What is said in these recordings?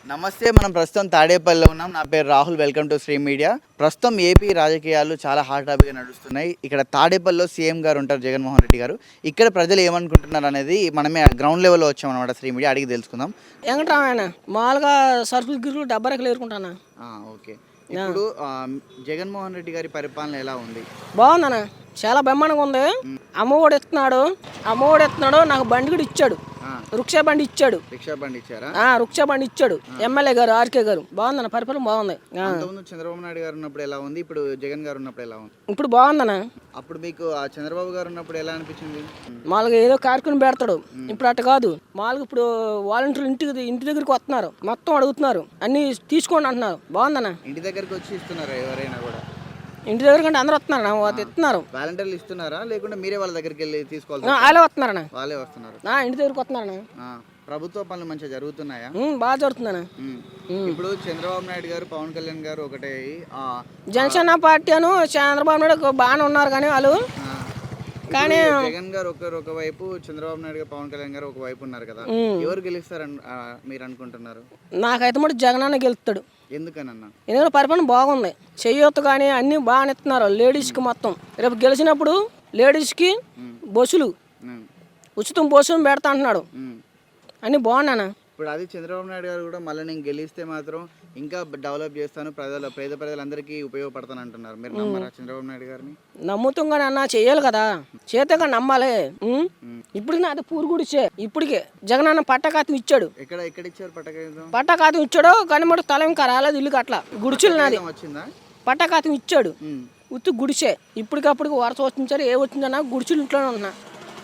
నమస్తే. మనం ప్రస్తుతం తాడేపల్లిలో ఉన్నాం. నా పేరు Rahul. Welcome to Sri media. ప్రస్తుతం ఏపీ రాజకీయాలు చాలా హాట్ టాపిక్గా నడుస్తున్నాయి. ఇక్కడ తాడేపల్లిలో సీఎం గారు ఉంటారు, జగన్మోహన్ రెడ్డి గారు. ఇక్కడ ప్రజలు ఏమనుకుంటున్నారు అనేది మనమే గ్రౌండ్ లెవెల్లో వచ్చామన్నమాట. శ్రీ మీడియా అడిగి తెలుసుకుందాం. వెంకటరామాయణ మామూలుగా సరుకులు గిరుకులు 70 రూపాయలు ఏరుకుంటానా. ఓకే, ఇప్పుడు జగన్మోహన్ రెడ్డి గారి పరిపాలన ఎలా ఉంది? బాగుందన్న, చాలా బ్రహ్మాండంగా ఉంది. అమ్మఒడి ఇస్తున్నాడు, నాకు బండి కూడా ఇచ్చాడు, రుక్షా బండి ఇచ్చాడు. రిక్షా బండి ఇచ్చారా? రుక్షా బండి ఇచ్చాడు ఎమ్మెల్యే గారు, ఆర్కే గారు. బాగుందన్న, పరిపాలన బాగుంది. అంతకుముందు చంద్రబాబు నాయుడు గారు ఉన్నప్పుడు ఎలా ఉంది, ఇప్పుడు జగన్ గారు ఉన్నప్పుడు ఎలా ఉంది? ఇప్పుడు బాగుందన్న. అప్పుడు మీకు ఆ చంద్రబాబు గారు ఉన్నప్పుడు ఎలా అనిపించింది? మామూలుగా ఏదో కార్యక్రమం పెడతాడు, ఇప్పుడు అట్ట కాదు. మామూలుగా ఇప్పుడు వాలంటీర్లు ఇంటి దగ్గరికి వస్తున్నారు, మొత్తం అడుగుతున్నారు, అన్ని తీసుకోండి అంటున్నారు. బాగుందన్న. ఇంటి దగ్గరికి వచ్చి ఇస్తున్నారా ఎవరైనా కూడా? ఇంటి దగ్గర కంటే అందరూ వస్తున్నారు, ఇస్తున్నారు. వాలంటీర్లు ఇస్తున్నారా లేకుంటే మీరే వాళ్ళ దగ్గరికి వెళ్ళి తీసుకోవాలి? వాళ్ళే వస్తున్నారన్న, వాళ్ళే వస్తున్నారు. ఇంటి దగ్గరికి వస్తున్నారన్న. ప్రభుత్వ పనులు మంచిగా జరుగుతున్నాయా? బాగా జరుగుతుందన్న. ఇప్పుడు చంద్రబాబు నాయుడు గారు, పవన్ కళ్యాణ్ గారు ఒకటే జనసేన పార్టీ అను చంద్రబాబు నాయుడు బాగానే ఉన్నారు, కానీ వాళ్ళు కానీ జగన్ గారు ఒకవైపు, చంద్రబాబు నాయుడు గారు, పవన్ కళ్యాణ్ గారు ఒకవైపు ఉన్నారు కదా. ఎవరు గెలుస్తారని మీరు అనుకుంటున్నారు? నాకైతే మటు జగన్ అన్న గెలుస్తాడు. ఎందుకనన్నా? ఎందుకంటే పరిపాలన బాగుంది, చెయ్యొత్తు కానీ అన్ని బాగా ఇస్తున్నారు లేడీస్కి. మొత్తం రేపు గెలిచినప్పుడు లేడీస్కి బస్సులు ఉచితం బస్సులు పెడతా అంటున్నాడు, అన్ని బాగున్నానా. ఇప్పుడు అది చంద్రబాబు నాయుడు గారు కూడా మళ్ళీ నేను గెలిస్తే మాత్రం ఇంకా డెవలప్ చేస్తాను, పేద ప్రజలందరికీ ఉపయోగపడతాను అంటున్నారు. మీరు నమ్మరా చంద్రబాబు నాయుడు గారిని? నమ్ముతాం కానీ అన్న, చెయ్యాలి కదా, చేతగా నమ్మాలి. ఇప్పుడు నాది పూరుగుడిచే. ఇప్పటికే జగన్ అన్న పట్టకాతం ఇచ్చాడు. ఎక్కడ ఇచ్చారు పట్టకాతం? పట్టకాతం ఇచ్చాడు కానీ మరి తల ఇంకా రాలేదు, ఇల్లు అట్లా గుడిచెలు నాది. వచ్చిందా? పట్టకాతం ఇచ్చాడు, ఉత్తి గుడిసే. ఇప్పటికప్పుడు వరుస వచ్చించారు, ఏ వచ్చిందన్నా గుడిచెలు ఇంట్లోనే ఉన్నా.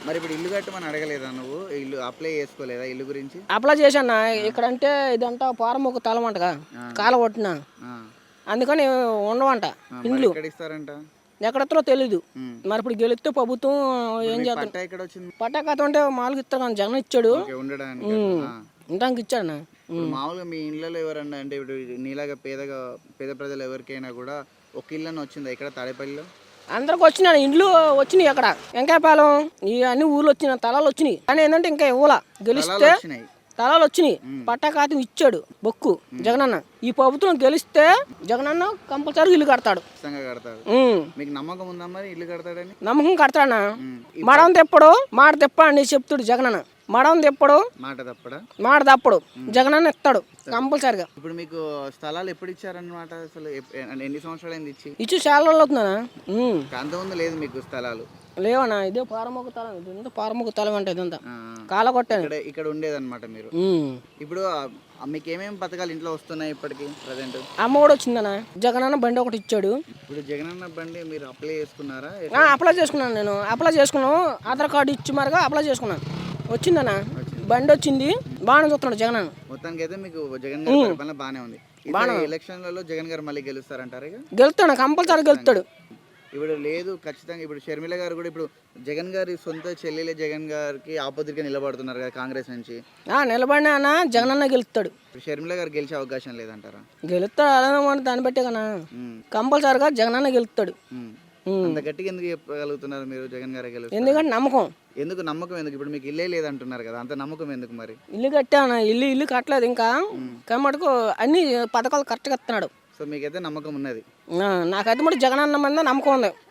మరి ఇప్పుడు ఇల్లు కట్టమని అడగలేదా నువ్వు? ఇల్లు అప్లై చేసుకోలేదా ఇల్లు గురించి? అప్లై చేశానా. ఇక్కడ అంటే ఇదంతా పారం ఒక తలమంటగా కాల కొట్టినా, అందుకని ఉండవంట ఇండ్లు. ఎక్కడెత్తారో తెలీదు. మరి ఇప్పుడు గెలిస్తే ప్రభుత్వం ఏం చేస్తాం? పట్టాకథ అంటే మామూలుగా ఇస్తారు కానీ జగన్ ఇచ్చాడు, ఉండడానికి ఇచ్చాడు. మామూలుగా మీ ఇళ్ళలో ఎవరన్నా అంటే ఇప్పుడు నీలాగా పేద ప్రజలు ఎవరికైనా కూడా ఒక ఇల్లు వచ్చిందా ఇక్కడ తాడేపల్లిలో? అందరికి వచ్చినాయి ఇండ్లు, వచ్చినాయి అక్కడ వెంకాయపాలెం, ఈ అన్ని ఊర్లు వచ్చినాయి, తలాలు వచ్చినాయి. కానీ ఏంటంటే ఇంకా ఇవ్వాల, గెలిస్తే తలాలు వచ్చినాయి. పట్టాకాతం ఇచ్చాడు బొక్కు జగనన్న. ఈ ప్రభుత్వం గెలిస్తే జగనన్న కంపల్సరీ ఇల్లు కడతాడు. మీకు నమ్మకం ఉందా మరి ఇల్లు కడతాడని? నమ్మకం కడతాడన్నా. మడం తెప్పడు మాట తెప్ప అని చెప్తాడు జగనన్న. మడం తెప్పడు మాట తప్పడు, జగనన్న ఇస్తాడు కంపల్సరిగా. ఇప్పుడు మీకు స్థలాలు ఎప్పుడు ఇచ్చారన్నమాట? అసలు ఎన్ని సంవత్సరాలు ఇచ్చి చాలా రోజులు అవుతుందన్నా. అంతకుముందు లేదు మీకు స్థలాలు? లేవన్నా, ఇదే పారమొక్క తలం. ఇదంతా పారమొక్క తలం అంటే ఇదంతా కాల కొట్టాను. ఇక్కడ ఉండేదన్నమాట మీరు. ఇప్పుడు మీకు ఏమేమి పథకాలు ఇంట్లో వస్తున్నాయి ఇప్పటికి ప్రజెంట్? అమ్మ కూడా వచ్చిందన్న, జగనన్న బండి ఒకటి ఇచ్చాడు. ఇప్పుడు జగనన్న బండి మీరు అప్లై చేసుకున్నారా? అప్లై చేసుకున్నాను, నేను అప్లై చేసుకున్నాను. ఆధార్ కార్డు ఇచ్చి మరగా అప్లై చేసుకున్నాను. వచ్చిందన్న బండి, వచ్చింది. బాగానే చూస్తున్నాడు జగన్ అన్న. మొత్తానికి అయితే మీకు జగన్ గారి పరిపాలన బాగానే ఉంది. ఎలక్షన్లలో జగన్ గారు మళ్ళీ గెలుస్తారంటారు? గెలుస్తాడు, కంపల్సరీ గెలుస్తాడు. ఇప్పుడు లేదు ఖచ్చితంగా. ఇప్పుడు షర్మిల గారు కూడా ఇప్పుడు జగన్ గారి సొంత చెల్లెలే జగన్ గారికి ఆపోజిట్ గా నిలబడుతున్నారు కదా కాంగ్రెస్ నుంచి. నిలబడినా అన్న జగన్ అన్న గెలుస్తాడు. షర్మిల గారు గెలిచే అవకాశం లేదంటారా? గెలుస్తాడు, అలా దాన్ని బట్టే కన్నా కంపల్సరీగా జగన్ అన్న గెలుస్తాడు. అంత గట్టిగా ఎందుకు చెప్పగలుగుతున్నారు మీరు జగన్ గారే గెలుస్తారు? ఎందుకంటే నమ్మకం. ఎందుకు నమ్మకం? ఎందుకు? ఇప్పుడు మీకు ఇల్లే లేదంటున్నారు కదా, అంత నమ్మకం ఎందుకు మరి? ఇల్లు కట్టాను, ఇల్లు కట్టలేదు ఇంకా. కమ్మటకు అన్ని పథకాలు కరెక్ట్గా ఇస్తున్నాడు. సో మీకైతే నమ్మకం ఉన్నది? నాకైతే మరి జగన్ అన్న మీద నమ్మకం ఉంది.